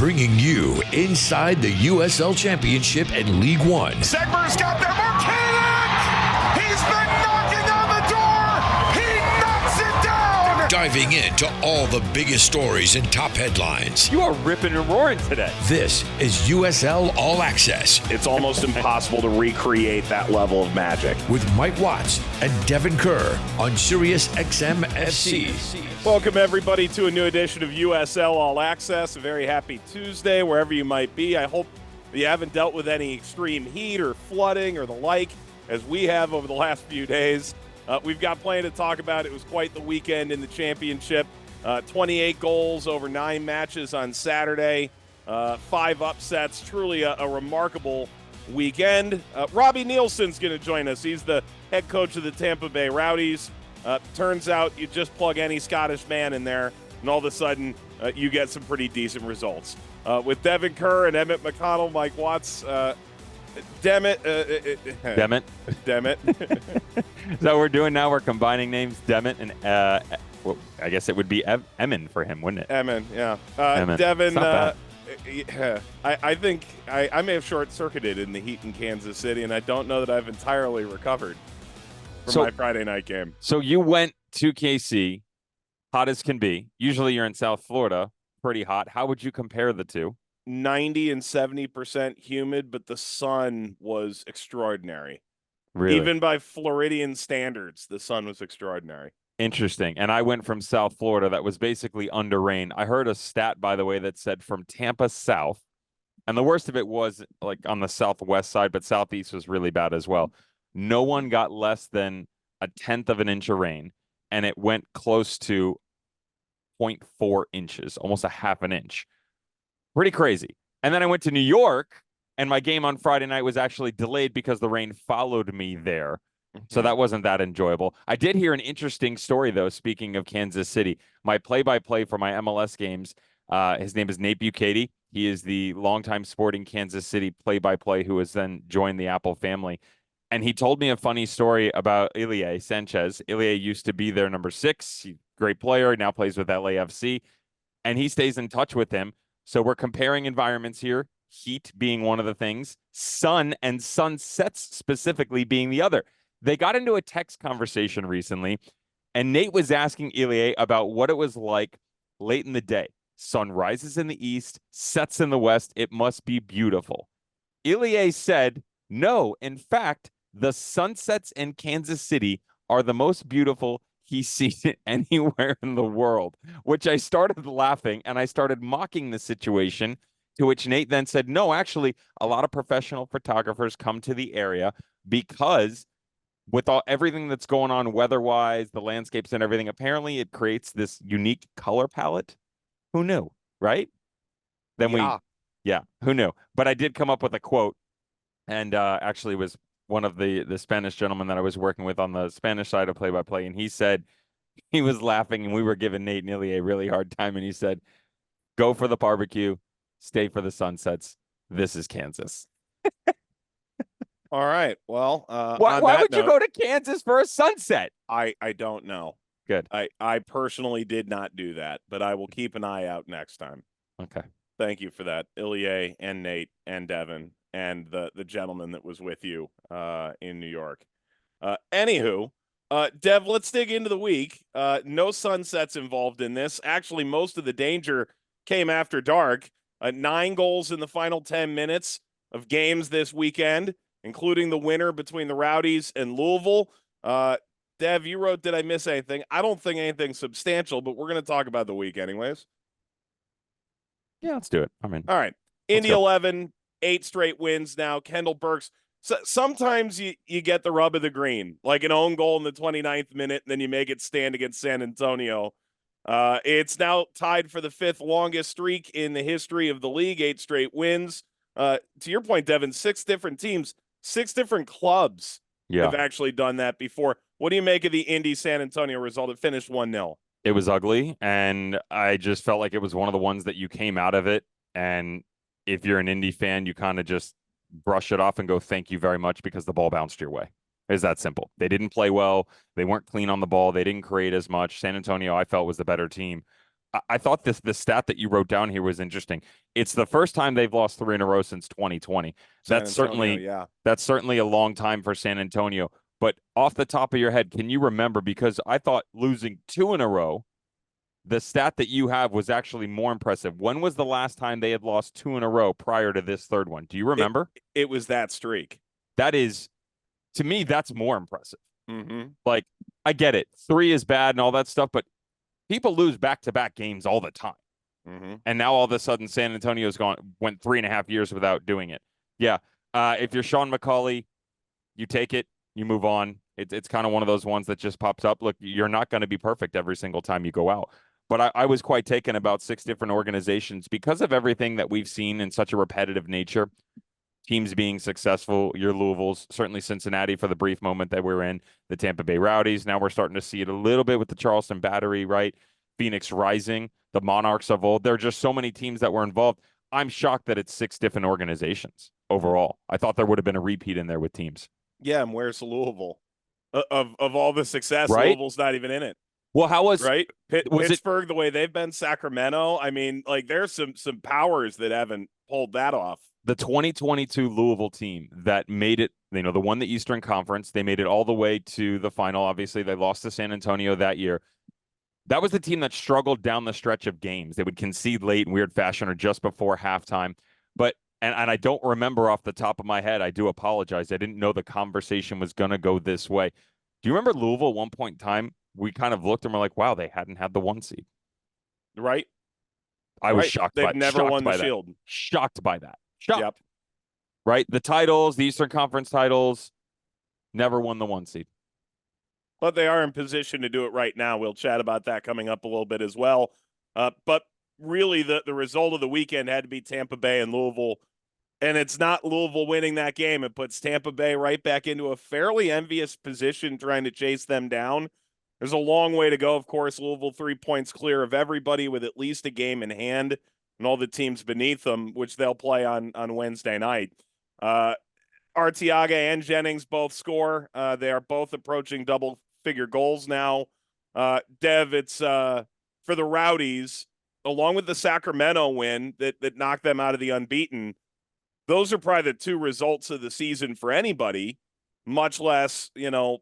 bringing you inside the USL Championship and League One. Segmer's got there. Marquinhos! He's been knocking on the door. He knocks it down. Diving into all the biggest stories and top headlines. You are ripping and roaring today. This is USL All Access. It's almost impossible to recreate that level of magic. With Mike Watts and Devon Kerr on SiriusXM FC. Welcome, everybody, to a new edition of USL All Access. A very happy Tuesday, wherever you might be. I hope you haven't dealt with any extreme heat or flooding or the like, as we have over the last few days. We've got plenty to talk about. It was quite the weekend in the championship. 28 goals over 9 matches on Saturday. 5 upsets. Truly a remarkable weekend. Robbie Nielson's going to join us. He's the head coach of the Tampa Bay Rowdies. Turns out you just plug any Scottish man in there, and all of a sudden you get some pretty decent results. With Devon Kerr and Emmett McConnell, Mike Watts, Demmit. Is that what we're doing now? We're combining names, Demmit and well, I guess it would be Emin for him, wouldn't it? Emin, yeah. Emin. Devon, I think I may have short-circuited in the heat in Kansas City, and I don't know that I've entirely recovered from my Friday night game. So you went to KC, hot as can be. Usually you're in South Florida, pretty hot. How would you compare the two? 90 and 70% humid, but the sun was extraordinary. Really? Even by Floridian standards, the sun was extraordinary. Interesting. And I went from South Florida that was basically under rain. I heard a stat, by the way, that said from Tampa south, and the worst of it was like on the southwest side, but southeast was really bad as well. No one got less than 1/10 of an inch of rain, and it went close to 0.4 inches, almost 1/2 an inch. Pretty crazy. And then I went to New York, and my game on Friday night was actually delayed because the rain followed me there. So that wasn't that enjoyable. I did hear an interesting story, though, speaking of Kansas City. My play-by-play for my MLS games, his name is Nate Bukaty. He is the longtime Sporting Kansas City play-by-play who has then joined the Apple family. And he told me a funny story about Ilie Sanchez. Ilie used to be their number 6. He's a great player, now plays with LAFC. And he stays in touch with him. So we're comparing environments here, heat being one of the things, sun and sunsets specifically being the other. They got into a text conversation recently, and Nate was asking Ilie about what it was like late in the day. Sun rises in the east, sets in the west. It must be beautiful. Ilie said, no, in fact, the sunsets in Kansas City are the most beautiful he's seen it anywhere in the world, which I started laughing and I started mocking the situation, to which Nate then said, no, actually, a lot of professional photographers come to the area because with everything that's going on weather-wise, the landscapes and everything, apparently it creates this unique color palette. Who knew, right? Then who knew? But I did come up with a quote, and actually was one of the Spanish gentlemen that I was working with on the Spanish side of play-by-play, and he said, he was laughing, and we were giving Nate and Ilie a really hard time, and he said, go for the barbecue, stay for the sunsets. This is Kansas. All right. Well, why would you go to Kansas for a sunset? I don't know. Good. I personally did not do that, but I will keep an eye out next time. Okay. Thank you for that, Ilie and Nate and Devon and the gentleman that was with you in New York. Anywho, Dev, let's dig into the week. No sunsets involved in this. Actually, most of the danger came after dark. 9 goals in the final 10 minutes of games this weekend, including the winner between the Rowdies and Louisville. Dev, you wrote, did I miss anything? I don't think anything substantial, but we're going to talk about the week anyways. Yeah, let's do it. I'm in. All right. Indy 11, 8 straight wins now. Kendall Burks. So sometimes you get the rub of the green, like an own goal in the 29th minute, and then you make it stand against San Antonio. It's now tied for the 5th longest streak in the history of the league, 8 straight wins. To your point, Devin, 6 different teams, 6 different clubs have actually done that before. What do you make of the Indy San Antonio result? It finished 1-0. It was ugly, and I just felt like it was one of the ones that you came out of it, and if you're an Indy fan, you kind of just brush it off and go, thank you very much, because the ball bounced your way. It's that simple. They didn't play well. They weren't clean on the ball. They didn't create as much. San Antonio, I felt, was the better team. I thought the stat that you wrote down here was interesting. It's the first time they've lost 3 in a row since 2020. That's certainly a long time for San Antonio. But off the top of your head, can you remember? Because I thought losing 2 in a row, the stat that you have was actually more impressive. When was the last time they had lost 2 in a row prior to this third one? Do you remember? It was that streak. That is, to me, that's more impressive. Mm-hmm. Like, I get it. 3 is bad and all that stuff, but people lose back-to-back games all the time. Mm-hmm. And now all of a sudden San Antonio's went 3.5 years without doing it. Yeah. If you're Sean McCauley, you take it, you move on. It's kind of one of those ones that just pops up. Look, you're not going to be perfect every single time you go out. But I was quite taken about 6 different organizations because of everything that we've seen in such a repetitive nature. Teams being successful, your Louisville's, certainly Cincinnati for the brief moment that we're in, the Tampa Bay Rowdies. Now we're starting to see it a little bit with the Charleston Battery, right? Phoenix Rising, the Monarchs of old. There are just so many teams that were involved. I'm shocked that it's 6 different organizations overall. I thought there would have been a repeat in there with teams. Yeah, and where's Louisville? Of all the success, right? Louisville's not even in it. Well, how was right? Was Pittsburgh, the way they've been, Sacramento. I mean, like there's some powers that haven't pulled that off. The 2022 Louisville team that made it, the one the Eastern Conference, they made it all the way to the final. Obviously, they lost to San Antonio that year. That was the team that struggled down the stretch of games. They would concede late in weird fashion or just before halftime. But, and I don't remember off the top of my head, I do apologize. I didn't know the conversation was going to go this way. Do you remember Louisville at one point in time? We kind of looked and we're like, wow, they hadn't had the 1 seed. Right. I was shocked by that. They've never won the Shield. Shocked by that. Shocked. Yep. Right? The titles, the Eastern Conference titles, never won the 1 seed. But they are in position to do it right now. We'll chat about that coming up a little bit as well. But really, the result of the weekend had to be Tampa Bay and Louisville. And it's not Louisville winning that game. It puts Tampa Bay right back into a fairly envious position trying to chase them down. There's a long way to go. Of course, Louisville 3 points clear of everybody with at least a game in hand and all the teams beneath them, which they'll play on Wednesday night. Arteaga and Jennings both score. They are both approaching double-figure goals now. Dev, it's for the Rowdies, along with the Sacramento win that knocked them out of the unbeaten. Those are probably the 2 results of the season for anybody, much less,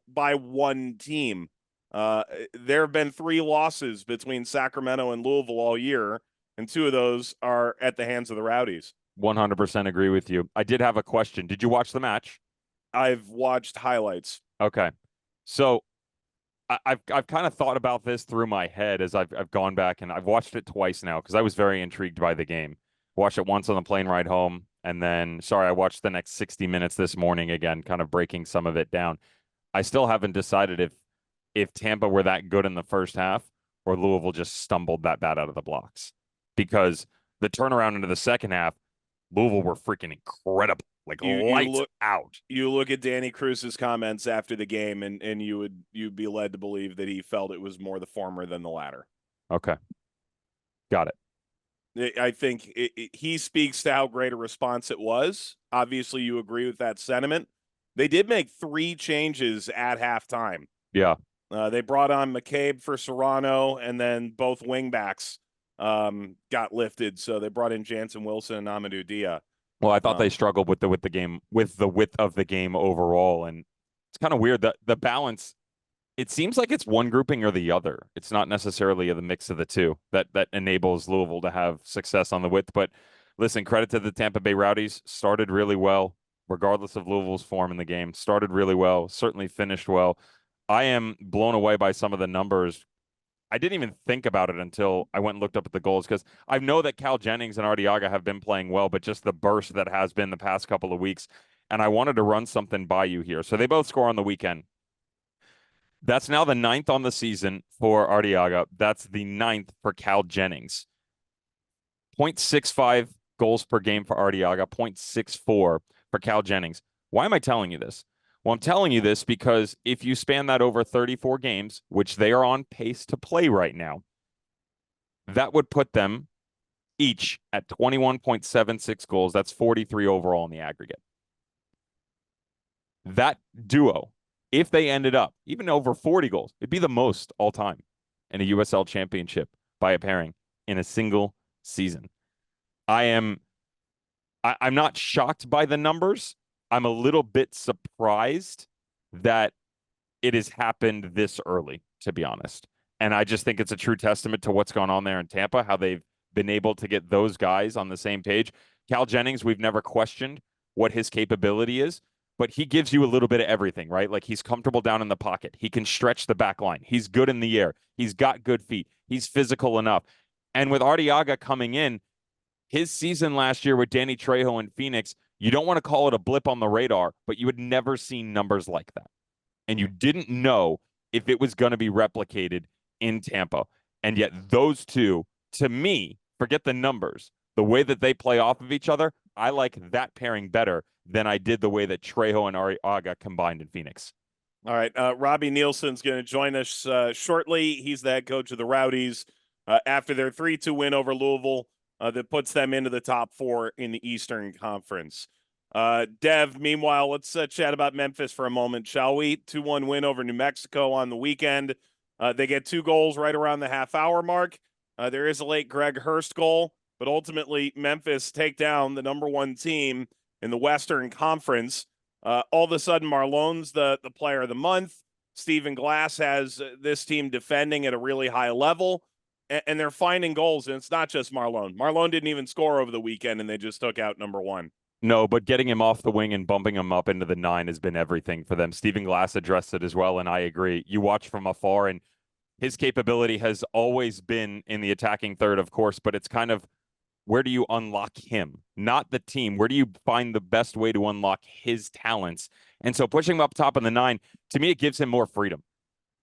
by one team. There have been 3 losses between Sacramento and Louisville all year, and 2 of those are at the hands of the Rowdies. 100% agree with you. I did have a question. Did you watch the match? I've watched highlights. Okay. So I've kind of thought about this through my head as I've gone back, and I've watched it twice now because I was very intrigued by the game. Watched it once on the plane ride home, and then, I watched the next 60 minutes this morning again, kind of breaking some of it down. I still haven't decided if Tampa were that good in the first half or Louisville just stumbled that bad out of the blocks. Because the turnaround into the second half, Louisville were freaking incredible. Like lights out. You look at Danny Cruz's comments after the game, and you'd be led to believe that he felt it was more the former than the latter. Okay. Got it. I think he speaks to how great a response it was. Obviously, you agree with that sentiment. They did make 3 changes at halftime. Yeah. They brought on McCabe for Serrano, and then both wingbacks got lifted. So they brought in Jansen Wilson and Amadou Dia. Well, I thought they struggled with the width of the game overall, and it's kind of weird that the balance. It seems like it's one grouping or the other. It's not necessarily the mix of the 2 that enables Louisville to have success on the width. But listen, credit to the Tampa Bay Rowdies. Started really well, regardless of Louisville's form in the game. Started really well. Certainly finished well. I am blown away by some of the numbers. I didn't even think about it until I went and looked up at the goals because I know that Cal Jennings and Arteaga have been playing well, but just the burst that has been the past couple of weeks. And I wanted to run something by you here. So they both score on the weekend. That's now the 9th on the season for Arteaga. That's the 9th for Cal Jennings. 0.65 goals per game for Arteaga, 0.64 for Cal Jennings. Why am I telling you this? Well, I'm telling you this because if you span that over 34 games, which they are on pace to play right now, that would put them each at 21.76 goals. That's 43 overall in the aggregate. That duo, if they ended up even over 40 goals, it'd be the most all time in a USL Championship by a pairing. in a single season. I'm not shocked by the numbers. I'm a little bit surprised that it has happened this early, to be honest. And I just think it's a true testament to what's going on there in Tampa, how they've been able to get those guys on the same page. Cal Jennings, we've never questioned what his capability is, but he gives you a little bit of everything, right? Like he's comfortable down in the pocket. He can stretch the back line. He's good in the air. He's got good feet. He's physical enough. And with Arteaga coming in, his season last year with Danny Trejo in Phoenix, you don't want to call it a blip on the radar, but you had never seen numbers like that. And you didn't know if it was going to be replicated in Tampa. And yet those two, to me, forget the numbers, the way that they play off of each other, I like that pairing better than I did the way that Trejo and Arteaga combined in Phoenix. All right. Robbie Nielsen's going to join us shortly. He's the head coach of the Rowdies after their 3-2 win over Louisville that puts them into the top 4 in the Eastern Conference. Dev, meanwhile, let's chat about Memphis for a moment, shall we? 2-1 win over New Mexico on the weekend. They get 2 goals right around the half-hour mark. There is a late Greg Hurst goal, but ultimately Memphis take down the number 1 team in the Western Conference. All of a sudden, Marlone's the player of the month. Stephen Glass has this team defending at a really high level, and they're finding goals, and it's not just Marlone. Marlone didn't even score over the weekend, and they just took out number 1. No, but getting him off the wing and bumping him up into the 9 has been everything for them. Stephen Glass addressed it as well, and I agree. You watch from afar, and his capability has always been in the attacking third, of course, but it's kind of where do you unlock him, not the team? Where do you find the best way to unlock his talents? And so pushing him up top in the 9, to me, it gives him more freedom.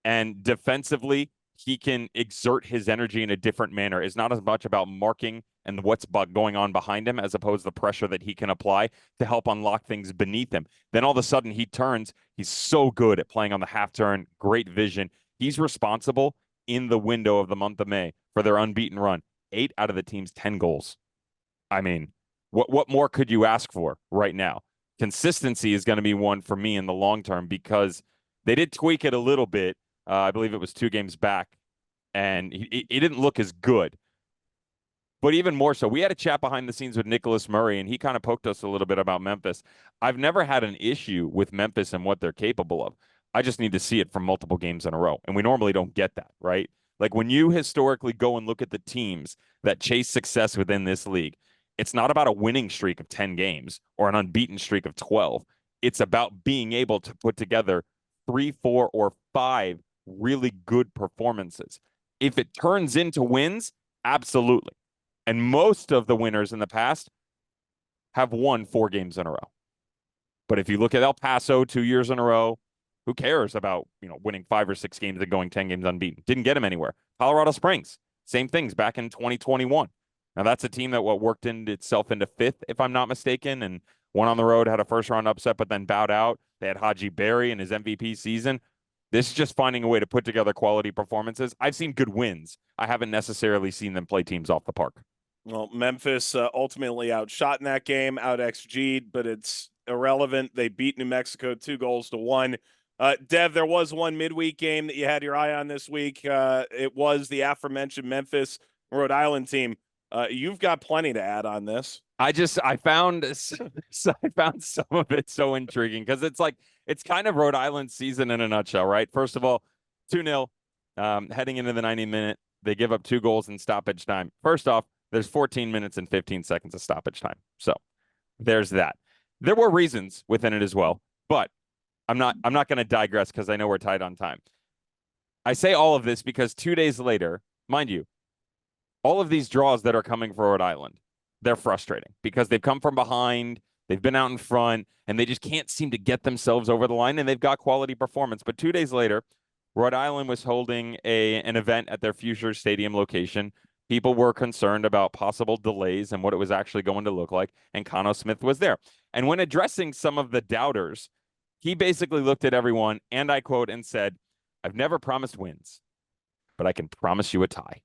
And defensively, he can exert his energy in a different manner. It's not as much about marking and what's going on behind him as opposed to the pressure that he can apply to help unlock things beneath him. Then all of a sudden he turns. He's so good at playing on the half turn, great vision. He's responsible in the window of the month of May for their unbeaten run. 8 out of the team's 10 goals. I mean, what more could you ask for right now? Consistency is going to be one for me in the long term because they did tweak it a little bit. I believe it was 2 games back, and he didn't look as good. But even more so, we had a chat behind the scenes with Nicholas Murray, and he kind of poked us a little bit about Memphis. I've never had an issue with Memphis and what they're capable of. I just need to see it from multiple games in a row, and we normally don't get that, right? Like when you historically go and look at the teams that chase success within this league, it's not about a winning streak of 10 games or an unbeaten streak of 12. It's about being able to put together 3, 4, or 5 really good performances. If it turns into wins, absolutely. And most of the winners in the past have won 4 games in a row. But if you look at El Paso 2 years in a row, who cares about, winning 5 or 6 games and going 10 games unbeaten? Didn't get them anywhere. Colorado Springs, same things back in 2021. Now that's a team that worked itself into 5th, if I'm not mistaken, and went on the road, had a first-round upset, but then bowed out. They had Haji Berry in his MVP season. This is just finding a way to put together quality performances. I've seen good wins. I haven't necessarily seen them play teams off the park. Well, Memphis ultimately outshot in that game, out XG'd, but it's irrelevant. They beat New Mexico 2-1. Dev, there was one midweek game that you had your eye on this week. It was the aforementioned Memphis Rhode Island team. You've got plenty to add on this. I found some of it so intriguing because it's kind of Rhode Island season in a nutshell, right? First of all, 2-0 heading into the 90 minute. They give up 2 goals in stoppage time. First off, there's 14 minutes and 15 seconds of stoppage time. So there's that. There were reasons within it as well, but I'm not going to digress because I know we're tight on time. I say all of this because 2 days later, mind you, all of these draws that are coming for Rhode Island, they're frustrating because they've come from behind, they've been out in front, and they just can't seem to get themselves over the line, and they've got quality performance. But 2 days later, Rhode Island was holding an event at their Future Stadium location. People were concerned about possible delays and what it was actually going to look like, and Cano Smith was there. And when addressing some of the doubters, he basically looked at everyone, and I quote, and said, "I've never promised wins, but I can promise you a tie."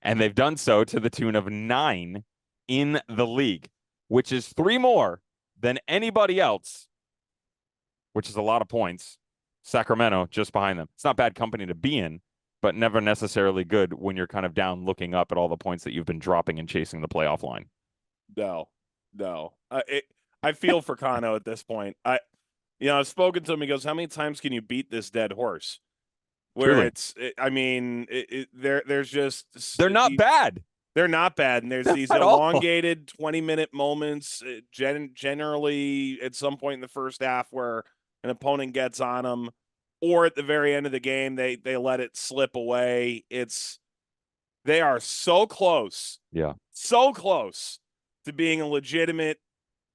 And they've done so to the tune of 9 in the league, which is 3 more than anybody else, which is a lot of points. Sacramento just behind them. It's not bad company to be in, but never necessarily good when you're kind of down looking up at all the points that you've been dropping and chasing the playoff line. No. I feel for Kano at this point. I've spoken to him. He goes, "How many times can you beat this dead horse?" Where Truly. there's just They're not bad. They're not bad, and there's these At all. elongated 20-minute moments, generally at some point in the first half, where an opponent gets on them, or at the very end of the game, they let it slip away. They are so close, so close to being a legitimate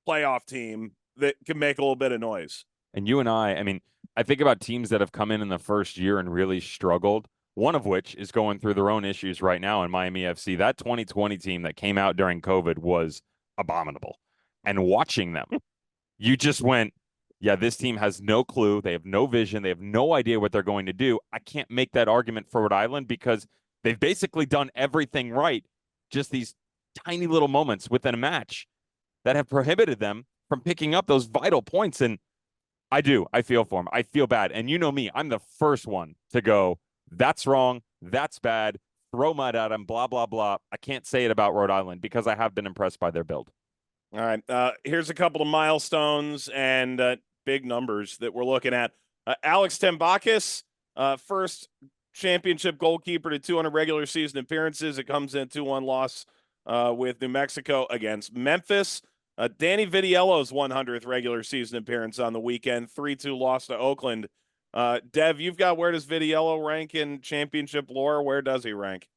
playoff team that can make a little bit of noise. And you and I mean, I think about teams that have come in the first year and really struggled, one of which is going through their own issues right now in Miami FC. That 2020 team that came out during COVID was abominable. And watching them, you just went, yeah, this team has no clue. They have no vision. They have no idea what they're going to do. I can't make that argument for Rhode Island because they've basically done everything right. Just these tiny little moments within a match that have prohibited them from picking up those vital points. And I feel for them. I feel bad. And you know me, I'm the first one to go, that's wrong. That's bad. Throw mud at them, blah, blah, blah. I can't say it about Rhode Island because I have been impressed by their build. All right. Here's a couple of milestones and big numbers that we're looking at. Alex Tembakis, first championship goalkeeper to 200 regular season appearances. It comes in 2-1 loss with New Mexico against Memphis. Danny Vitiello's 100th regular season appearance on the weekend, 3-2 loss to Oakland. Dev, you've got where does Vitiello rank in championship lore? Where does he rank?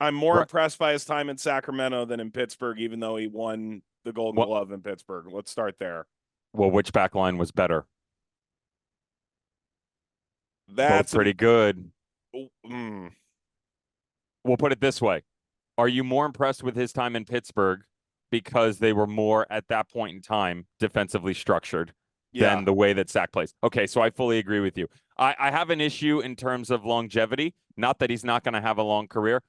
I'm more impressed by his time in Sacramento than in Pittsburgh, even though he won the Golden Glove in Pittsburgh. Let's start there. Well, which back line was better? That's both pretty good. We'll put it this way. Are you more impressed with his time in Pittsburgh because they were more, at that point in time, defensively structured than the way that Sack plays? Okay, so I fully agree with you. I have an issue in terms of longevity. Not that he's not going to have a long career.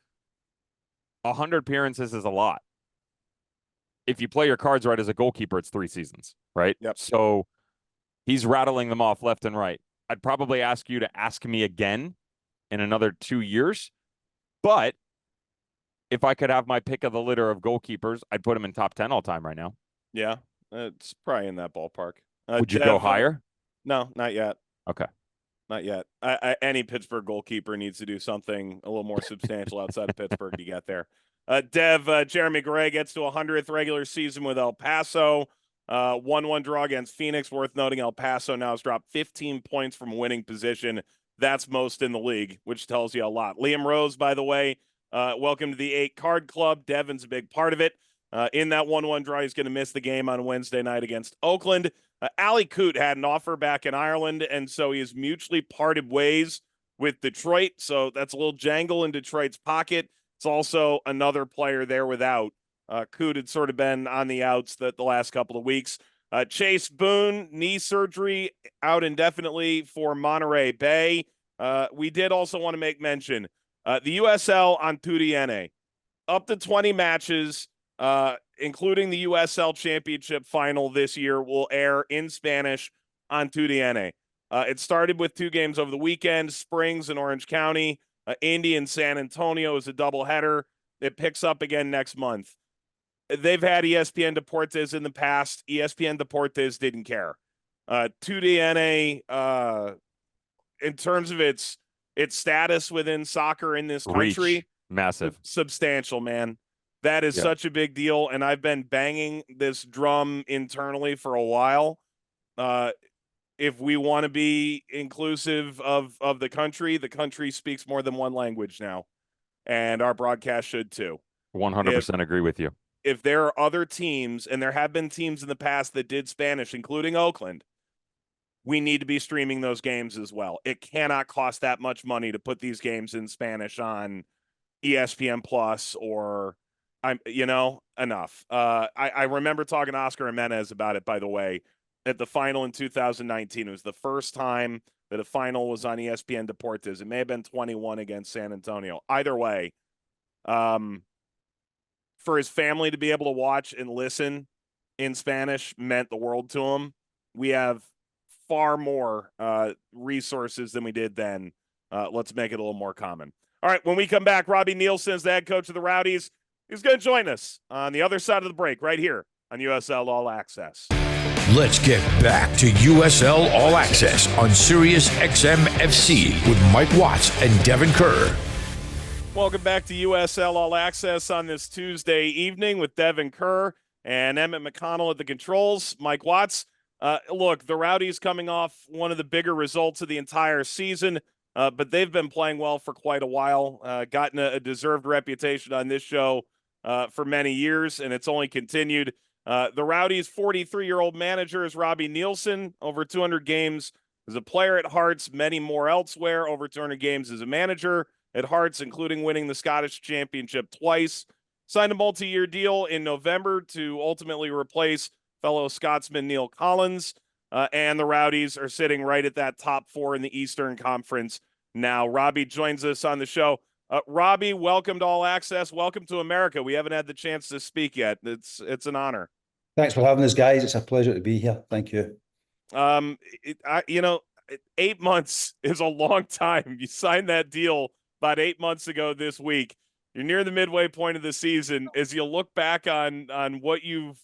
100 appearances is a lot. If you play your cards right as a goalkeeper, it's 3 seasons, right? Yep. So he's rattling them off left and right. I'd probably ask you to ask me again in another 2 years. But if I could have my pick of the litter of goalkeepers, I'd put him in top 10 all time right now. Yeah, it's probably in that ballpark. Would you go higher? No, not yet. Okay. Not yet. Any Pittsburgh goalkeeper needs to do something a little more substantial outside of Pittsburgh to get there. Dev, Jeremy Gray gets to 100th regular season with El Paso. 1-1 draw against Phoenix. Worth noting, El Paso now has dropped 15 points from winning position. That's most in the league, which tells you a lot. Liam Rose, by the way, welcome to the 8 Card Club. Devon's a big part of it. In that 1-1 draw, he's going to miss the game on Wednesday night against Oakland. Ali Coote had an offer back in Ireland, and so he has mutually parted ways with Detroit. So that's a little jangle in Detroit's pocket. It's also another player there without. Coote had sort of been on the outs the last couple of weeks. Chase Boone, knee surgery, out indefinitely for Monterey Bay. We did also want to make mention, the USL on TUDN, up to 20 matches, including the USL Championship final this year, will air in Spanish on TUDN. It started with 2 games over the weekend, Springs and Orange County. Indy and San Antonio is a doubleheader. It picks up again next month. They've had ESPN Deportes in the past. ESPN Deportes didn't care. TUDN, in terms of its status within soccer in this country, Reach. Massive. Substantial, man. That is such a big deal, and I've been banging this drum internally for a while. If we want to be inclusive of the country speaks more than one language now, and our broadcast should too. 100% agree with you. If there are other teams, and there have been teams in the past that did Spanish, including Oakland, we need to be streaming those games as well. It cannot cost that much money to put these games in Spanish on ESPN Plus or enough. I remember talking to Oscar Jimenez about it, by the way, at the final in 2019. It was the first time that a final was on ESPN Deportes. It may have been 21 against San Antonio. Either way, for his family to be able to watch and listen in Spanish meant the world to him. We have far more resources than we did then. Let's make it a little more common. All right, when we come back, Robbie Nielsen is the head coach of the Rowdies. He's going to join us on the other side of the break right here on USL All Access. Let's get back to USL All Access on SiriusXM FC with Mike Watts and Devon Kerr. Welcome back to USL All Access on this Tuesday evening with Devon Kerr and Emmett McConnell at the controls. Mike Watts. Look, the Rowdies coming off one of the bigger results of the entire season, but they've been playing well for quite a while, gotten a deserved reputation on this show for many years, and it's only continued. The Rowdies' 43-year-old manager is Robbie Neilson, over 200 games as a player at Hearts, many more elsewhere, over 200 games as a manager at Hearts, including winning the Scottish Championship twice. Signed a multi-year deal in November to ultimately replace fellow Scotsman Neill Collins, and the Rowdies are sitting right at that top 4 in the Eastern Conference now. Robbie joins us on the show. Robbie, welcome to All Access. Welcome to America. We haven't had the chance to speak yet. It's an honor. Thanks for having us, guys. It's a pleasure to be here. Thank you. 8 months is a long time. You signed that deal about 8 months ago this week. You're near the midway point of the season. As you look back on what you've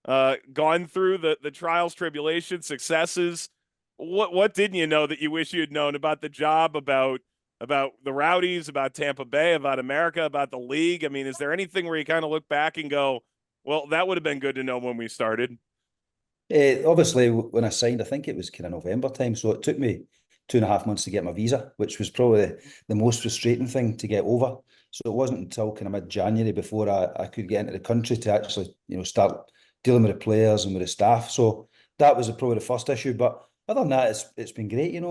gone through, the trials, tribulations, successes, what didn't you know that you wish you had known about the job, about the Rowdies, about Tampa Bay, about America, about the league? I mean, is there anything where you kind of look back and go, well, that would have been good to know when we started? Obviously, when I signed, I think it was kind of November time, so it took me 2.5 months to get my visa, which was probably the most frustrating thing to get over. So it wasn't until kind of mid-January before I could get into the country to actually, start dealing with the players and with the staff. So that was probably the first issue. But other than that, it's been great.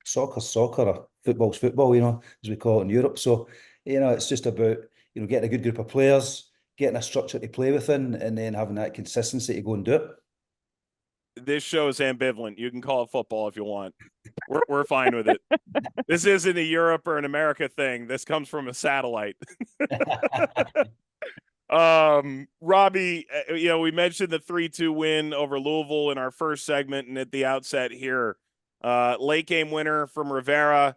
Soccer's soccer, or football's football, as we call it in Europe. So, it's just about, getting a good group of players, getting a structure to play within, and then having that consistency to go and do it. This show is ambivalent. You can call it football if you want. We're fine with it. This isn't a Europe or an America thing. This comes from a satellite. Robbie, we mentioned the 3-2 win over Louisville in our first segment and at the outset here. Late game winner from Rivera.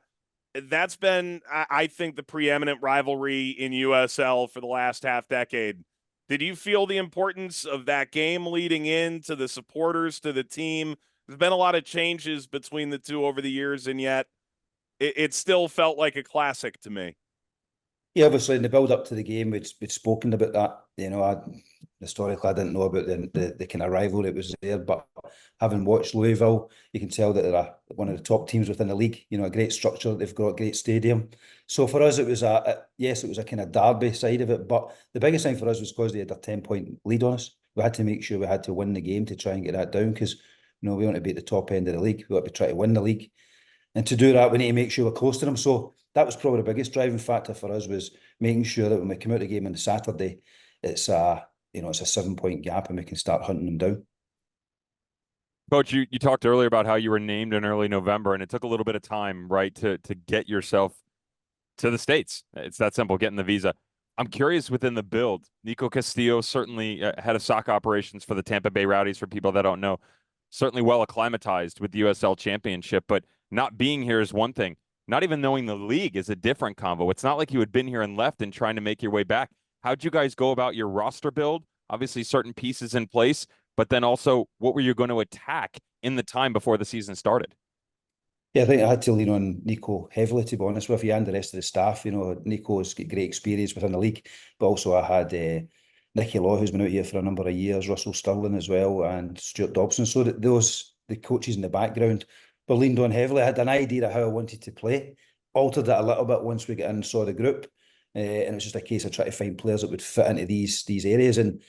That's been, I think, the preeminent rivalry in USL for the last half decade. Did you feel the importance of that game leading in to the supporters, to the team? There's been a lot of changes between the two over the years, and yet it still felt like a classic to me. Yeah, obviously in the build up to the game, we'd spoken about that. Historically, I didn't know about the kind of rivalry that was there, but having watched Louisville, you can tell that they're one of the top teams within the league. A great structure, they've got a great stadium. So for us, it was it was a kind of derby side of it, but the biggest thing for us was because they had a 10-point lead on us. We had to make sure we had to win the game to try and get that down, because we want to be at the top end of the league. We want to try to win the league, and to do that, we need to make sure we're close to them. So that was probably the biggest driving factor for us, was making sure that when we come out of the game on Saturday, it's a 7-point gap and we can start hunting them down. Coach, you talked earlier about how you were named in early November, and it took a little bit of time, right, to get yourself to the States. It's that simple, getting the visa. I'm curious, within the build, Nico Castillo, certainly head of soccer operations for the Tampa Bay Rowdies, for people that don't know, certainly well acclimatized with the USL Championship, but not being here is one thing. Not even knowing the league is a different convo. It's not like you had been here and left and trying to make your way back. How'd you guys go about your roster build? Obviously, certain pieces in place, but then also, what were you going to attack in the time before the season started? Yeah, I think I had to lean on Nico heavily, to be honest with you, and the rest of the staff. Nico's got great experience within the league, but also I had Nicky Law, who's been out here for a number of years, Russell Sterling as well, and Stuart Dobson. So that the coaches in the background were leaned on heavily. I had an idea of how I wanted to play, altered it a little bit once we got in and saw the group, and it was just a case of trying to find players that would fit into these areas. And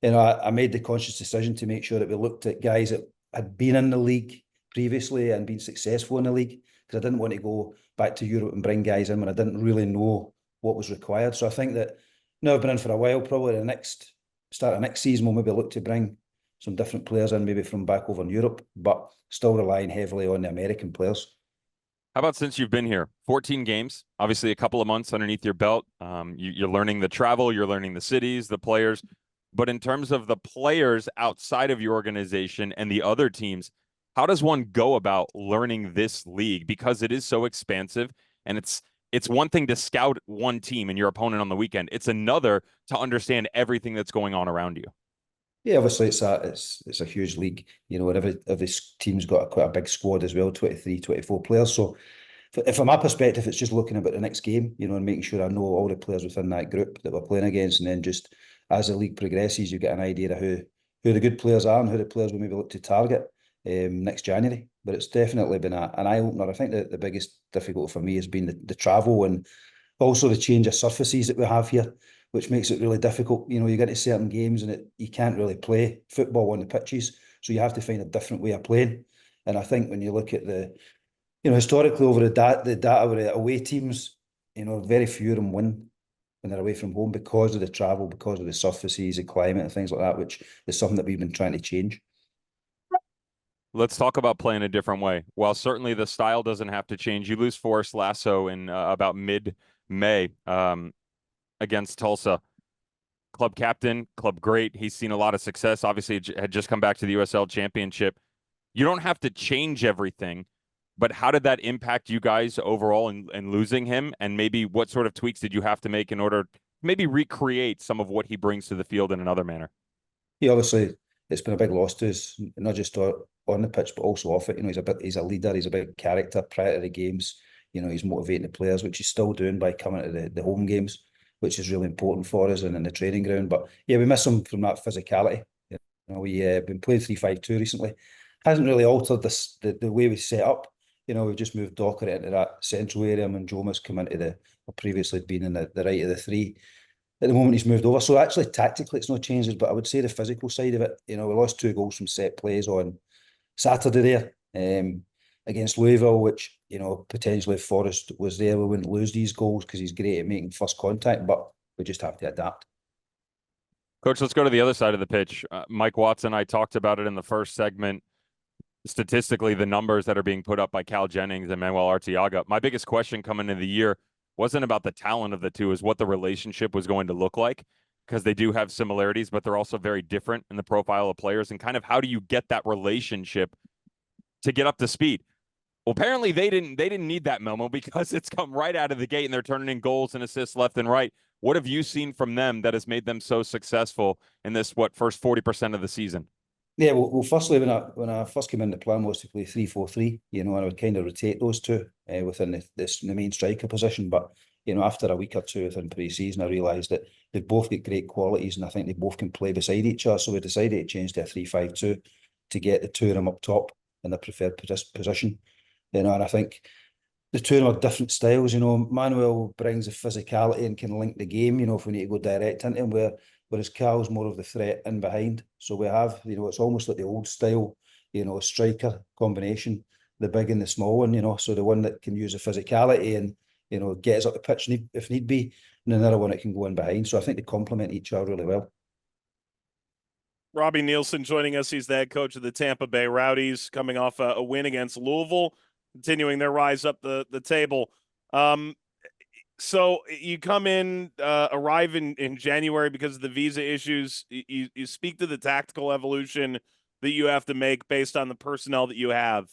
I made the conscious decision to make sure that we looked at guys that had been in the league previously and been successful in the league, because I didn't want to go back to Europe and bring guys in when I didn't really know what was required. So I think that now I've been in for a while, probably the start of next season we'll maybe look to bring some different players in, maybe from back over in Europe, but still relying heavily on the American players. How about since you've been here? 14 games, obviously a couple of months underneath your belt. You're learning the travel, you're learning the cities, the players. But in terms of the players outside of your organization and the other teams, How does one go about learning this league? Because it is so expansive, and it's one thing to scout one team and your opponent on the weekend. It's another to understand everything that's going on around you. Yeah, obviously it's a huge league, you know, and every team's got quite a big squad as well, 23, 24 players. So from my perspective, it's just looking about the next game, you know, and making sure I know all the players within that group that we're playing against. And then just as the league progresses, you get an idea of who the good players are and who the players will maybe look to target next January. But it's definitely been an eye-opener. I think that the biggest difficulty for me has been the travel and also the change of surfaces that we have here, which makes it really difficult. You know, you get to certain games and you can't really play football on the pitches, so you have to find a different way of playing. And I think when you look at historically over the data with the away teams, you know, very few of them win when they're away from home because of the travel, because of the surfaces, the climate and things like that, which is something that we've been trying to change. Let's talk about playing a different way. While certainly the style doesn't have to change, you lose Forrest Lasso in about mid-May against Tulsa. Club captain, club great. He's seen a lot of success. Obviously, had just come back to the USL Championship. You don't have to change everything, but how did that impact you guys overall in losing him? And maybe what sort of tweaks did you have to make in order to maybe recreate some of what he brings to the field in another manner? Yeah, obviously, it's been a big loss to us, not just on the pitch, but also off it. You know, he's a leader, he's a big character prior to the games. You know, he's motivating the players, which he's still doing by coming to the home games, which is really important for us and in the training ground. But yeah, we miss him from that physicality. You know, we've been playing 3-5-2 recently. Hasn't really altered the way we set up. You know, we've just moved Docker into that central area, and Joma's come into previously been in the right of the three. At the moment, he's moved over. So actually, tactically, it's no changes, but I would say the physical side of it, you know, we lost 2 goals from set plays on Saturday there against Louisville, which, you know, potentially if Forrest was there, we wouldn't lose these goals because he's great at making first contact, but we just have to adapt. Coach, let's go to the other side of the pitch. Mike Watts and I talked about it in the first segment. Statistically, the numbers that are being put up by Cal Jennings and Manuel Arteaga. My biggest question coming into the year wasn't about the talent of the two, is what the relationship was going to look like, because they do have similarities, but they're also very different in the profile of players, and kind of how do you get that relationship to get up to speed? Well, apparently they didn't need that memo because it's come right out of the gate and they're turning in goals and assists left and right. What have you seen from them that has made them so successful in this, first 40% of the season? Yeah, well, firstly, when I first came in, the plan was to play 3-4-3, you know, and I would kind of rotate those two within the main striker position. But, you know, after a week or two within pre-season, I realised that they've both got great qualities and I think they both can play beside each other. So we decided to change to a 3-5-2 to get the two of them up top in their preferred position. You know, and I think the two of them are different styles. You know, Manuel brings the physicality and can link the game, you know, if we need to go direct into him, whereas Cal's more of the threat in behind. So we have, you know, it's almost like the old style, you know, striker combination, the big and the small one, you know, so the one that can use the physicality and, you know, get us up the pitch if need be, and another one that can go in behind. So I think they complement each other really well. Robbie Neilson joining us. He's the head coach of the Tampa Bay Rowdies, coming off a win against Louisville, continuing their rise up the table. So you come in, arrive in January because of the visa issues. You speak to the tactical evolution that you have to make based on the personnel that you have.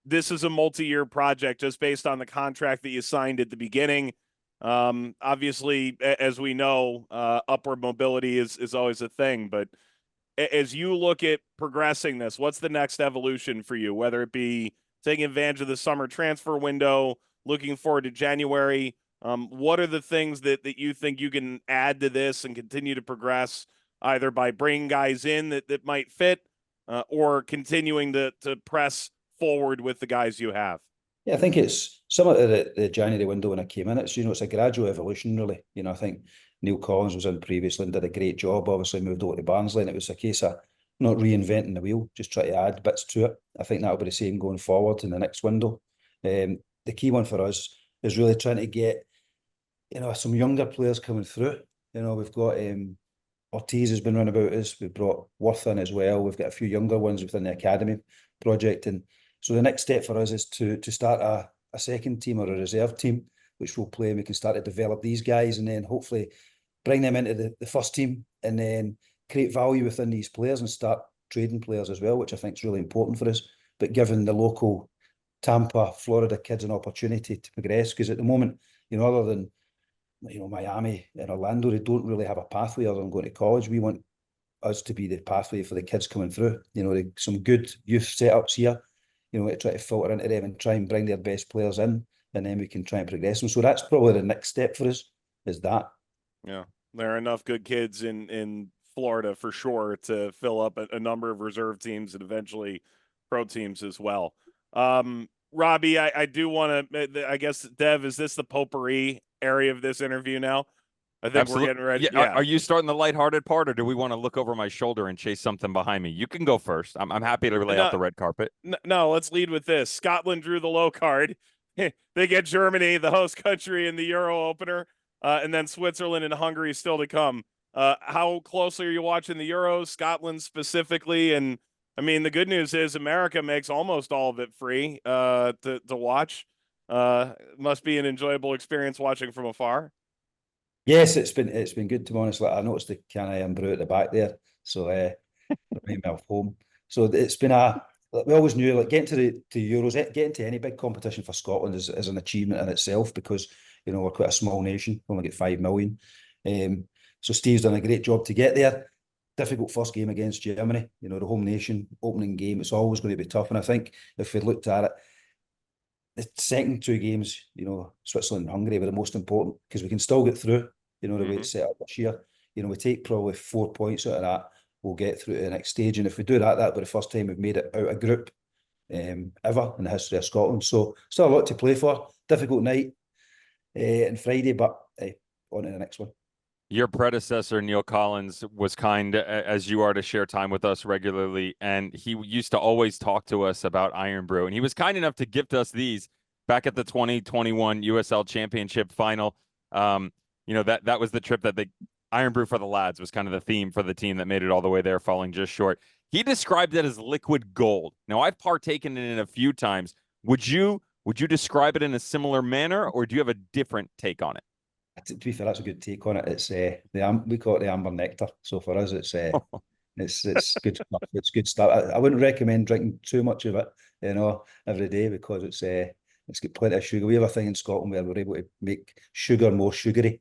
This is a multi-year project just based on the contract that you signed at the beginning. Obviously, as we know, upward mobility is always a thing. But as you look at progressing this, what's the next evolution for you, whether it be taking advantage of the summer transfer window, looking forward to January? What are the things that you think you can add to this and continue to progress, either by bringing guys in that might fit or continuing to press forward with the guys you have? Yeah, I think it's similar to the January window when I came in. It's, you know, it's a gradual evolution, really. You know, I think Neill Collins was in previously and did a great job, obviously moved over to Barnsley, and it was a case of not reinventing the wheel, just try to add bits to it. I think that'll be the same going forward in the next window. The key one for us is really trying to get, you know, some younger players coming through. You know, we've got Ortiz has been running about us. We've brought Worth in as well. We've got a few younger ones within the academy project. And so the next step for us is to start a second team or a reserve team, which we'll play, and we can start to develop these guys and then hopefully bring them into the first team and then create value within these players and start trading players as well, which I think is really important for us. but giving the local Tampa, Florida kids an opportunity to progress. Because at the moment, other than Miami and Orlando, they don't really have a pathway other than going to college. We want us to be the pathway for the kids coming through. Some good youth setups here. To try to filter into them and try and bring their best players in, and then we can try and progress them. So that's probably the next step for us. Is that? Yeah, there are enough good kids in Florida for sure to fill up a number of reserve teams and eventually pro teams as well. Robbie, I do want to, I guess, Dev, is this the potpourri area of this interview now? I think we're getting ready. Yeah. Are you starting the lighthearted part, or do we want to look over my shoulder and chase something behind me? You can go first. I'm happy to lay out the red carpet. No, let's lead with this. Scotland drew the low card. They get Germany, the host country, in the Euro opener, and then Switzerland and Hungary still to come. How closely are you watching the Euros, Scotland specifically? And I mean, the good news is America makes almost all of it free to watch. Must be an enjoyable experience watching from afar. Yes, it's been good, to be honest. Like, I noticed the can of Irn Bru at the back there, so remind me of home. So it's been we always knew, like, getting to Euros, getting to any big competition for Scotland is an achievement in itself, because we're quite a small nation, we only get 5 million. So Steve's done a great job to get there. Difficult first game against Germany, the home nation, opening game. It's always going to be tough, and I think if we looked at it, the second 2 games, Switzerland and Hungary were the most important, because we can still get through. The way it's set up this year. We take probably 4 points out of that, we'll get through to the next stage. And if we do that, that'll be the first time we've made it out of group ever in the history of Scotland. So still a lot to play for. Difficult night on Friday, but on to the next one. Your predecessor, Neill Collins, was kind, as you are, to share time with us regularly. And he used to always talk to us about Irn Bru. And he was kind enough to gift us these back at the 2021 USL Championship final. That was the trip that Irn Bru for the lads was kind of the theme for the team that made it all the way there, falling just short. He described it as liquid gold. Now, I've partaken in it a few times. Would you describe it in a similar manner, or do you have a different take on it? To be fair, that's a good take on it. It's we call it the amber nectar. So for us, it's it's good stuff. It's good stuff. I wouldn't recommend drinking too much of it, every day, because it's got plenty of sugar. We have a thing in Scotland where we're able to make sugar more sugary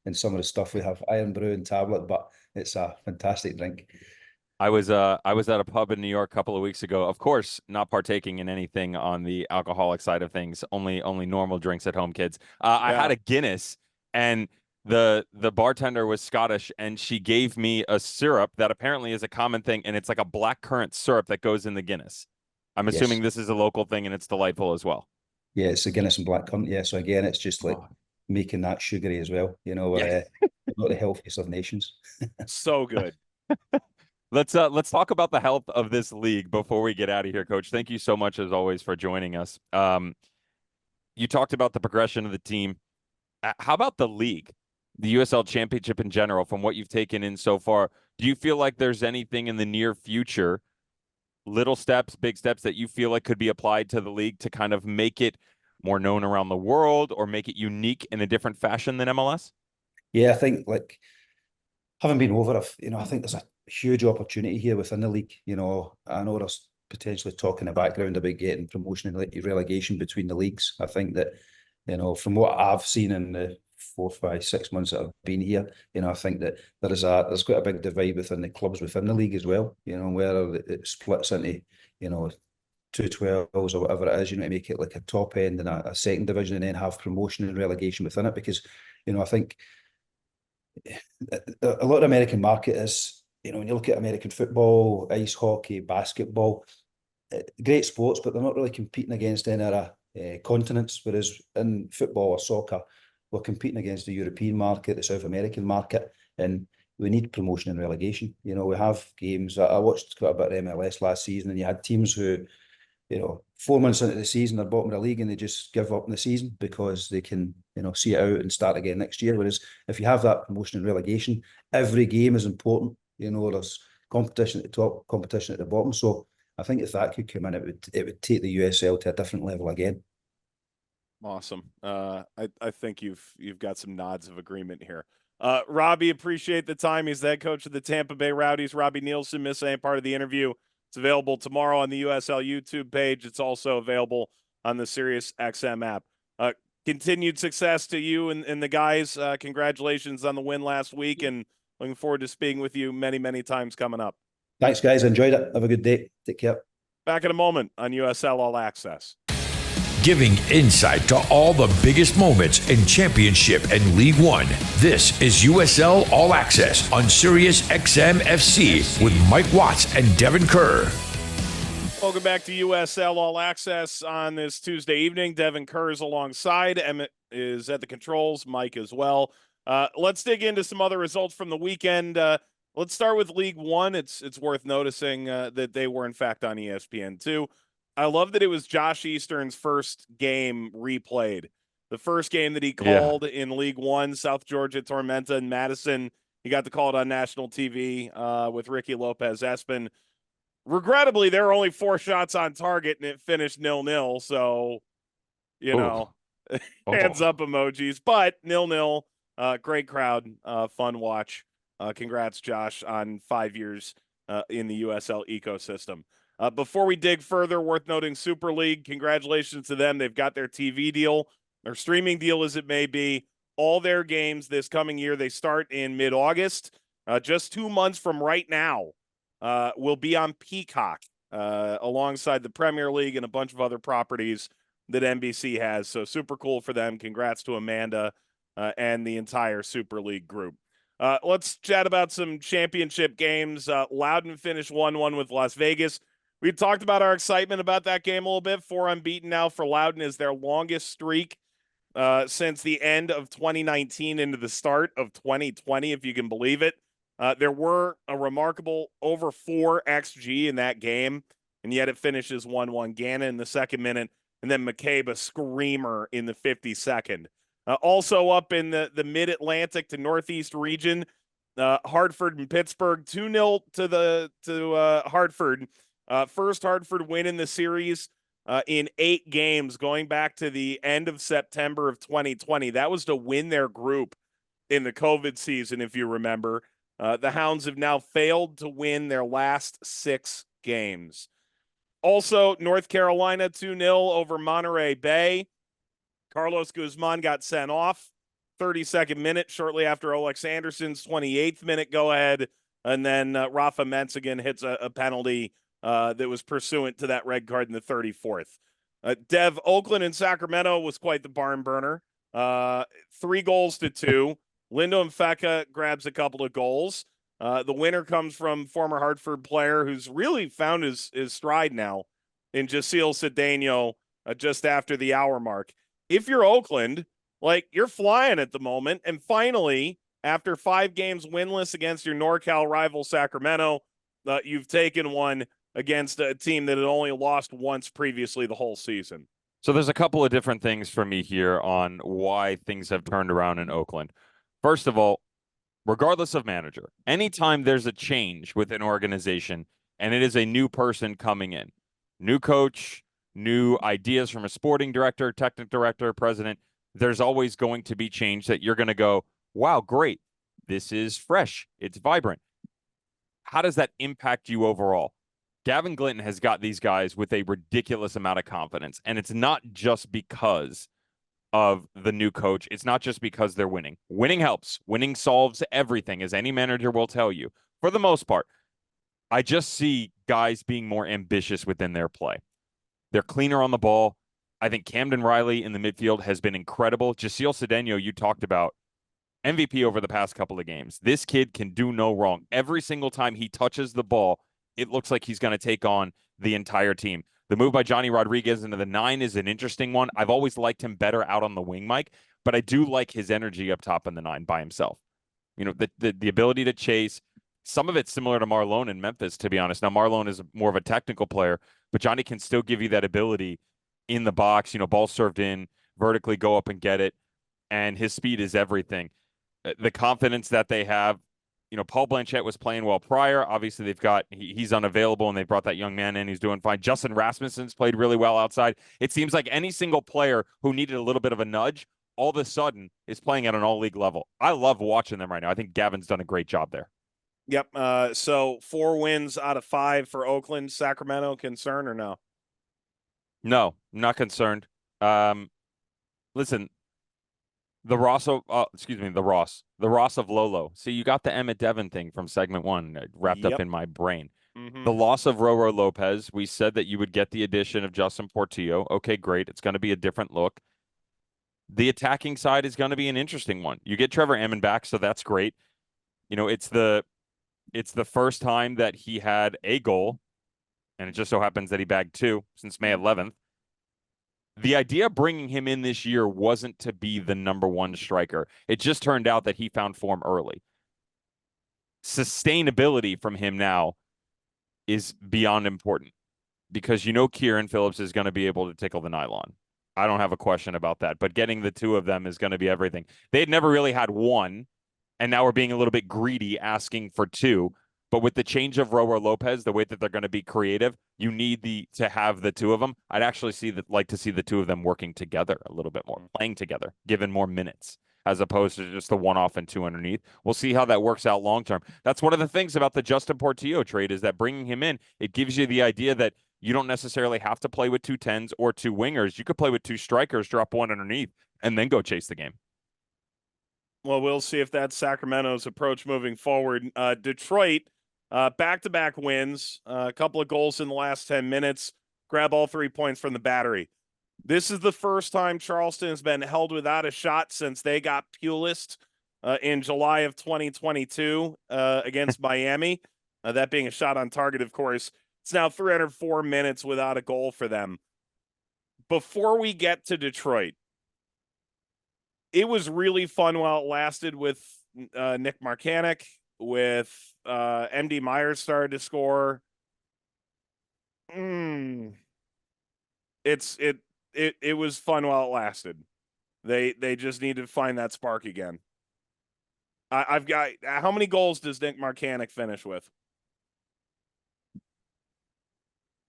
in some of the stuff we have. Irn Bru and tablet, but it's a fantastic drink. I was at a pub in New York a couple of weeks ago. Of course, not partaking in anything on the alcoholic side of things. Only normal drinks at home, kids. I had a Guinness, and the bartender was Scottish, and she gave me a syrup that apparently is a common thing, and it's like a blackcurrant syrup that goes in the Guinness. I'm assuming this is a local thing, and it's delightful as well. Yeah, it's a Guinness and blackcurrant. Yeah, so again, it's just like making that sugary as well. We're not the healthiest of nations. So good. Let's talk about the health of this league before we get out of here, Coach. Thank you so much, as always, for joining us. You talked about the progression of the team. How about the league, the USL Championship in general, from what you've taken in so far? Do you feel like there's anything in the near future, little steps, big steps, that you feel like could be applied to the league to kind of make it more known around the world, or make it unique in a different fashion than MLS? Yeah, I think, like, having been over, I think there's a huge opportunity here within the league. I know there's potentially talk in the background about getting promotion and relegation between the leagues. I think that, from what I've seen in the 4, 5, 6 months that I've been here, I think that there's quite a big divide within the clubs within the league as well. Where it splits into, 2-12s or whatever it is, to make it like a top end and a second division, and then have promotion and relegation within it. Because, I think a lot of the American market is, when you look at American football, ice hockey, basketball, great sports, but they're not really competing against any other continents. Whereas in football or soccer, we're competing against the European market, the South American market, and we need promotion and relegation. We have games. I watched quite a bit of MLS last season, and you had teams who, 4 months into the season, they're bottom of the league and they just give up in the season because they can, see it out and start again next year. Whereas if you have that promotion and relegation, every game is important. There's competition at the top, competition at the bottom. So I think if that could come in, it would take the USL to a different level again. Awesome. I think you've got some nods of agreement here. Robbie, appreciate the time. He's the head coach of the Tampa Bay Rowdies. Robbie Neilson, miss any part of the interview. It's available tomorrow on the USL YouTube page. It's also available on the SiriusXM app. Continued success to you and the guys. Congratulations on the win last week, and looking forward to speaking with you many, many times coming up. Thanks, guys. Enjoyed it. Have a good day. Take care. Back in a moment on USL All Access. Giving insight to all the biggest moments in Championship and League One. This is USL All Access on SiriusXM FC with Mike Watts and Devon Kerr. Welcome back to USL All Access on this Tuesday evening. Devon Kerr is alongside. Emmett is at the controls. Mike as well. Let's dig into some other results from the weekend. Let's start with League One. It's worth noticing that they were, in fact, on ESPN2. I love that it was Josh Eastern's first game replayed. The first game that he called in League One, South Georgia Tormenta in Madison. He got to call it on national TV with Ricky Lopez-Espin. Regrettably, there were only 4 shots on target, and it finished 0-0. So, hands up emojis. But 0-0, great crowd, fun watch. Congrats, Josh, on 5 years in the USL ecosystem. Before we dig further, worth noting Super League, congratulations to them. They've got their TV deal, or streaming deal as it may be. All their games this coming year, they start in mid-August. Just 2 months from right now, will be on Peacock alongside the Premier League and a bunch of other properties that NBC has. So super cool for them. Congrats to Amanda and the entire Super League group. Let's chat about some championship games. Loudoun finished 1-1 with Las Vegas. We talked about our excitement about that game a little bit. 4 unbeaten now for Loudoun is their longest streak since the end of 2019 into the start of 2020, if you can believe it. There were a remarkable over 4 XG in that game, and yet it finishes 1-1. Ganna in the second minute, and then McCabe a screamer in the 52nd. Also up in the mid-Atlantic to Northeast region, Hartford and Pittsburgh, 2-0 to Hartford. First Hartford win in the series in 8 games going back to the end of September of 2020. That was to win their group in the COVID season, if you remember. The Hounds have now failed to win their last 6 games. Also, North Carolina 2-0 over Monterey Bay. Carlos Guzman got sent off 32nd minute shortly after Olex Anderson's 28th minute go-ahead, and then Rafa Menzigan hits a penalty that was pursuant to that red card in the 34th. Dev, Oakland and Sacramento was quite the barn burner. 3-2. Lindo Mfeka grabs a couple of goals. The winner comes from former Hartford player who's really found his stride now in Jasil Cedeno just after the hour mark. If you're Oakland, you're flying at the moment, and finally, after 5 games winless against your NorCal rival Sacramento, you've taken one against a team that had only lost once previously the whole season. So there's a couple of different things for me here on why things have turned around in Oakland. First of all, regardless of manager, anytime there's a change with an organization and it is a new person coming in, new coach, new ideas from a sporting director, technical director, president, there's always going to be change that you're going to go, wow, great. This is fresh. It's vibrant. How does that impact you overall? Gavin Glinton has got these guys with a ridiculous amount of confidence, and it's not just because of the new coach. It's not just because they're winning. Winning helps. Winning solves everything, as any manager will tell you. For the most part, I just see guys being more ambitious within their play. They're cleaner on the ball. I think Camden Riley in the midfield has been incredible. Jasil Cedeno, you talked about, MVP over the past couple of games. This kid can do no wrong. Every single time he touches the ball, it looks like he's going to take on the entire team. The move by Johnny Rodriguez into the 9 is an interesting one. I've always liked him better out on the wing, Mike, but I do like his energy up top in the 9 by himself. The ability to chase. Some of it's similar to Marlon in Memphis, to be honest. Now, Marlon is more of a technical player, but Johnny can still give you that ability in the box, ball served in, vertically go up and get it, and his speed is everything. The confidence that they have, Paul Blanchette was playing well prior. Obviously, he's unavailable, and they brought that young man in. He's doing fine. Justin Rasmussen's played really well outside. It seems like any single player who needed a little bit of a nudge, all of a sudden, is playing at an all-league level. I love watching them right now. I think Gavin's done a great job there. Yep. So 4 wins out of 5 for Oakland. Sacramento, concern or no? No, I'm not concerned. Listen, the Ross of the Ross of Lolo. See, you got the Emmett Devon thing from segment 1 wrapped up Yep. in my brain. Mm-hmm. The loss of Roro Lopez. We said that you would get the addition of Justin Portillo. Okay, great. It's going to be a different look. The attacking side is going to be an interesting one. You get Trevor Ammon back, so that's great. You know, it's the first time that he had a goal, and it just so happens that he bagged 2 since May 11th. The idea of bringing him in this year wasn't to be the number 1 striker. It just turned out that he found form early. Sustainability from him now is beyond important because Kieran Phillips is going to be able to tickle the nylon. I don't have a question about that, but getting the 2 of them is going to be everything. They'd never really had 1, and now we're being a little bit greedy asking for 2. But with the change of Roro Lopez, the way that they're going to be creative, you need to have the 2 of them. I'd actually like to see the 2 of them working together a little bit more, playing together, given more minutes, as opposed to just the 1 off and 2 underneath. We'll see how that works out long term. That's one of the things about the Justin Portillo trade is that bringing him in, it gives you the idea that you don't necessarily have to play with 2 10s or 2 wingers. You could play with 2 strikers, drop 1 underneath, and then go chase the game. Well, we'll see if that's Sacramento's approach moving forward. Detroit, back-to-back wins, a couple of goals in the last 10 minutes, grab all 3 points from the Battery. This is the first time Charleston has been held without a shot since they got Pulis in July of 2022 against Miami. That being a shot on target, of course. It's now 304 minutes without a goal for them. Before we get to Detroit, it was really fun while it lasted with Nick Marcanic, with MD Myers started to score. It was fun while it lasted. They just need to find that spark again. I've got, how many goals does Nick Marcanic finish with?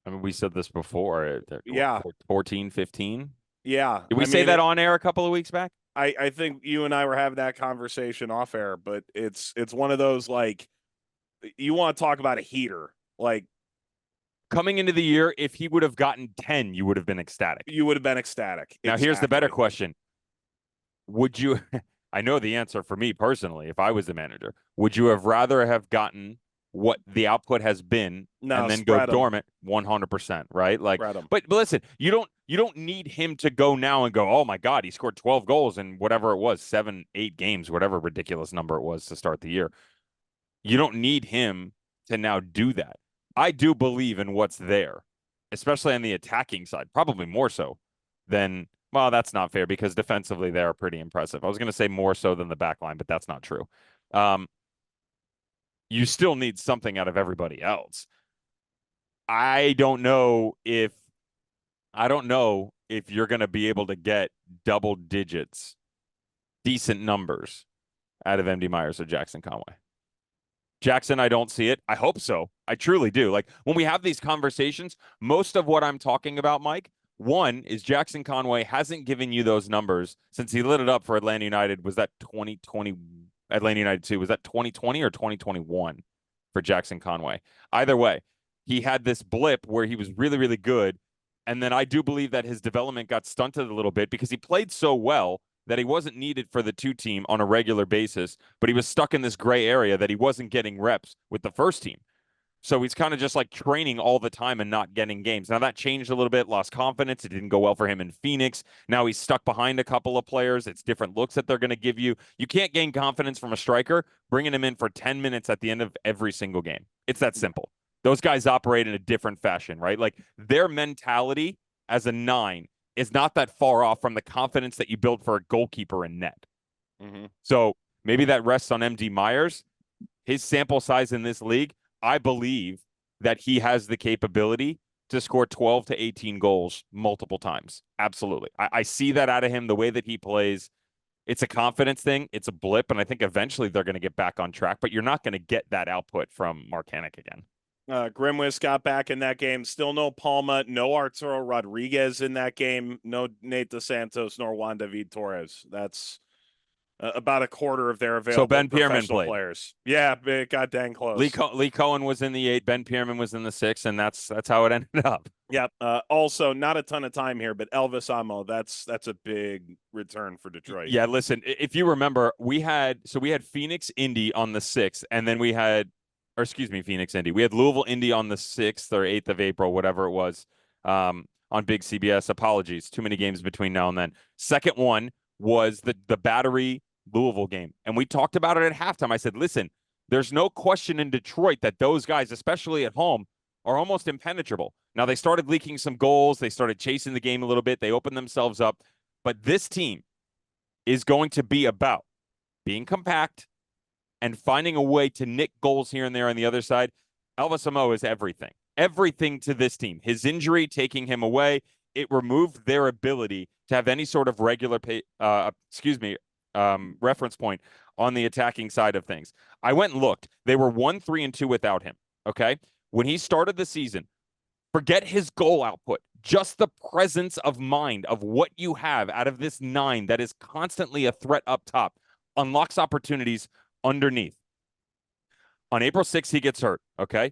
I mean, we said this before. Yeah. 14, 15? Yeah. Did we say that on air a couple of weeks back? I think you and I were having that conversation off air, but it's one of those, like, you want to talk about a heater. Like, coming into the year, if he would have gotten 10, you would have been ecstatic. You would have been ecstatic. Now, here's the better question. Would you, I know the answer for me personally, if I was the manager, would you have rather have gotten what the output has been and then go dormant? 100%, right? Like, but listen, you don't need him to go now and go, oh my God, he scored 12 goals in whatever it was, 7, 8 games, whatever ridiculous number it was to start the year. You don't need him to now do that. I do believe in what's there, especially on the attacking side, probably more so than, well, that's not fair because defensively they're pretty impressive. I was going to say more so than the back line, but that's not true. You still need something out of everybody else. I don't know if you're going to be able to get double digits, decent numbers out of MD Myers or Jackson Conway. Jackson, I don't see it. I hope so. I truly do. Like, when we have these conversations, most of what I'm talking about, Mike, one is Jackson Conway hasn't given you those numbers since he lit it up for Atlanta United. Was that 2020? Atlanta United 2, was that 2020 or 2021 for Jackson Conway? Either way, he had this blip where he was really, really good. And then I do believe that his development got stunted a little bit because he played so well that he wasn't needed for the 2 team on a regular basis, but he was stuck in this gray area that he wasn't getting reps with the first team. So he's kind of just like training all the time and not getting games. Now that changed a little bit, lost confidence. It didn't go well for him in Phoenix. Now he's stuck behind a couple of players. It's different looks that they're going to give you. You can't gain confidence from a striker bringing him in for 10 minutes at the end of every single game. It's that simple. Those guys operate in a different fashion, right? Like, their mentality as a 9 is not that far off from the confidence that you build for a goalkeeper in net. Mm-hmm. So maybe that rests on MD Myers. His sample size in this league, I believe that he has the capability to score 12 to 18 goals multiple times. Absolutely. I see that out of him, the way that he plays. It's a confidence thing. It's a blip, and I think eventually they're going to get back on track, but you're not going to get that output from Marcanic again. Grimwis got back in that game. Still no Palma, no Arturo Rodriguez in that game, no Nate DeSantos, nor Juan David Torres. That's about a quarter of their available So Ben Pierman professional played. players. Yeah, it got dang close. Lee Cohen was in the 8, Ben Pierman was in the 6, and that's how it ended up. Yep. Also, not a ton of time here, but Elvis Amo, that's a big return for Detroit. Yeah, listen, if you remember, we had Phoenix Indy on the 6th, and then we had Phoenix Indy. We had Louisville Indy on the 6th or 8th of April, whatever it was, on Big CBS. Apologies, too many games between now and then. Second one was the Battery Louisville game, and we talked about it at halftime. I said, listen, there's no question in Detroit that those guys, especially at home, are almost impenetrable. Now, they started leaking some goals. They started chasing the game a little bit. They opened themselves up. But this team is going to be about being compact and finding a way to nick goals here and there on the other side. Elvis Amo is everything. Everything to this team. His injury taking him away, it removed their ability to have any sort of regular reference point on the attacking side of things. I went and looked. They were 1-3-2 without him, okay? When he started the season, forget his goal output, just the presence of mind of what you have out of this 9 that is constantly a threat up top unlocks opportunities underneath. On April 6th, he gets hurt, okay?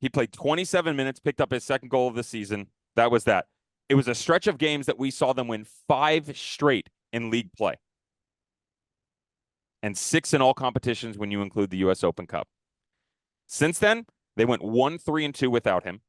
He played 27 minutes, picked up his second goal of the season. That was that. It was a stretch of games that we saw them win 5 straight in league play. And 6 in all competitions when you include the U.S. Open Cup. Since then, they went 1-3-2 without him.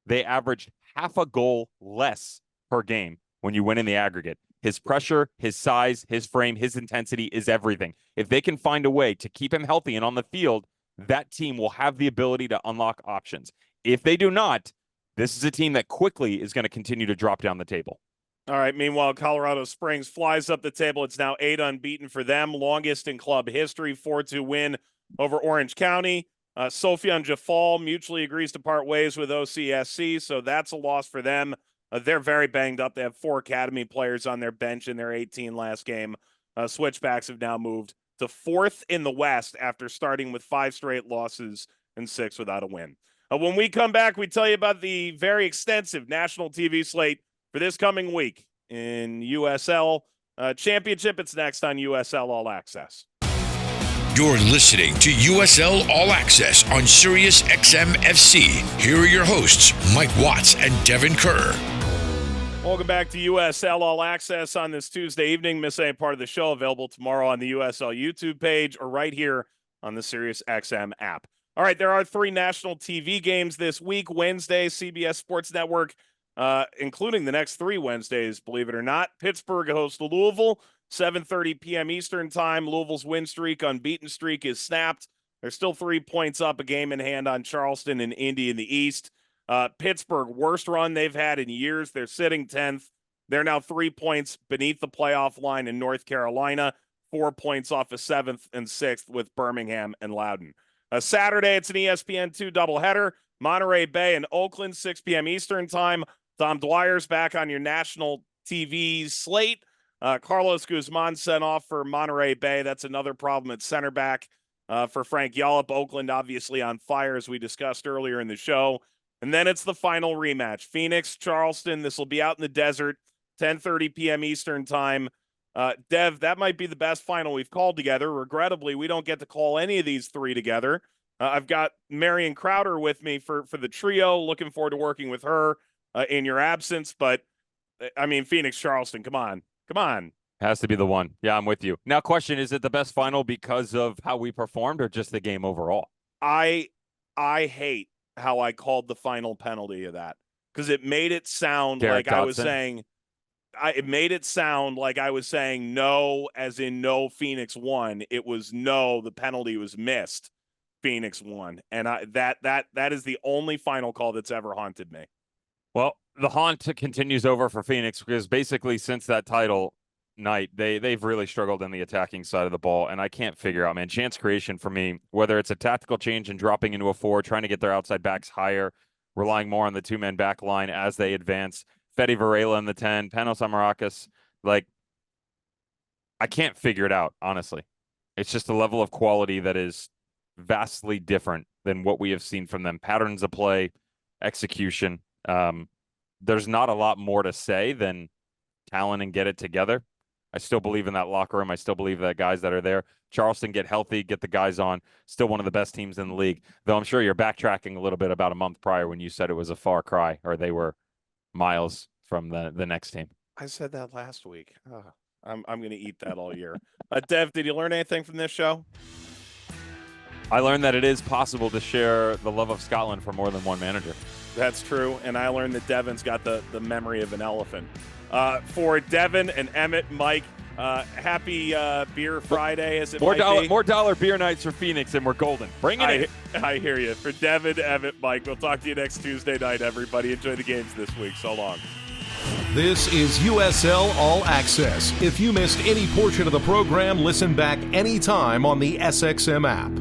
They averaged half a goal less per game when you win in the aggregate. His pressure, his size, his frame, his intensity is everything. If they can find a way to keep him healthy and on the field, that team will have the ability to unlock options. If they do not, this is a team that quickly is going to continue to drop down the table. All right, meanwhile, Colorado Springs flies up the table. It's now 8 unbeaten for them, longest in club history, 4-2 win over Orange County. Sophian Jafal mutually agrees to part ways with OCSC, so that's a loss for them. They're very banged up. They have 4 academy players on their bench in their 18 last game. Switchbacks have now moved to 4th in the West after starting with 5 straight losses and 6 without a win. When we come back, we tell you about the very extensive national TV slate for this coming week in USL Championship. It's next on USL All Access. You're listening to USL All Access on SiriusXM FC. Here are your hosts, Mike Watts and Devon Kerr. Welcome back to USL All Access on this Tuesday evening. Miss any part of the show, available tomorrow on the USL YouTube page or right here on the SiriusXM app. All right, there are 3 national TV games this week. Wednesday, CBS Sports Network, including the next 3 Wednesdays, believe it or not. Pittsburgh hosts Louisville. 7:30 p.m. Eastern time. Louisville's win streak, unbeaten streak is snapped. They're still 3 points up, a game in hand on Charleston and Indy in the East. Pittsburgh, worst run they've had in years. They're sitting 10th. They're now 3 points beneath the playoff line in North Carolina, 4 points off of 7th and 6th with Birmingham and Loudoun. Saturday, it's an ESPN2 doubleheader. Monterey Bay and Oakland, 6 p.m. Eastern time. Tom Dwyer's back on your national TV slate. Carlos Guzman sent off for Monterey Bay. That's another problem at center back for Frank Yallop. Oakland obviously on fire, as we discussed earlier in the show. And then it's the final rematch. Phoenix, Charleston. This will be out in the desert, 10:30 p.m. Eastern time. Dev, that might be the best final we've called together. Regrettably, we don't get to call any of these 3 together. I've got Marion Crowder with me for the trio. Looking forward to working with her in your absence. But, I mean, Phoenix, Charleston, come on. Come on. Has to be the one. Yeah, I'm with you. Now, question, is it the best final because of how we performed or just the game overall? I hate how I called the final penalty of that because it made it sound Garrett like Dotson. I was saying it made it sound like I was saying no, as in no, Phoenix won. It was no, the penalty was missed. Phoenix won. And that is the only final call that's ever haunted me. Well, the haunt continues over for Phoenix because basically since that title night, they've really struggled in the attacking side of the ball, and I can't figure out, man, chance creation for me, whether it's a tactical change and dropping into a 4, trying to get their outside backs higher, relying more on the 2-man back line as they advance, Fede Varela in the 10, Panos Amarakis, like, I can't figure it out, honestly. It's just a level of quality that is vastly different than what we have seen from them. Patterns of play, execution. There's not a lot more to say than talent and get it together. I still believe in that locker room. I still believe that guys that are there. Charleston, get healthy, get the guys on. Still one of the best teams in the league. Though I'm sure you're backtracking a little bit about a month prior when you said it was a far cry, or they were miles from the next team. I said that last week. Oh, I'm going to eat that all year. Dev, did you learn anything from this show? I learned that it is possible to share the love of Scotland for more than one manager. That's true, and I learned that Devon's got the memory of an elephant. For Devon and Emmett, Mike, happy Beer Friday, as it might be. More dollar beer nights for Phoenix, and we're golden. Bring it in. I hear you. For Devon, Emmett, Mike, we'll talk to you next Tuesday night, everybody. Enjoy the games this week. So long. This is USL All Access. If you missed any portion of the program, listen back anytime on the SXM app.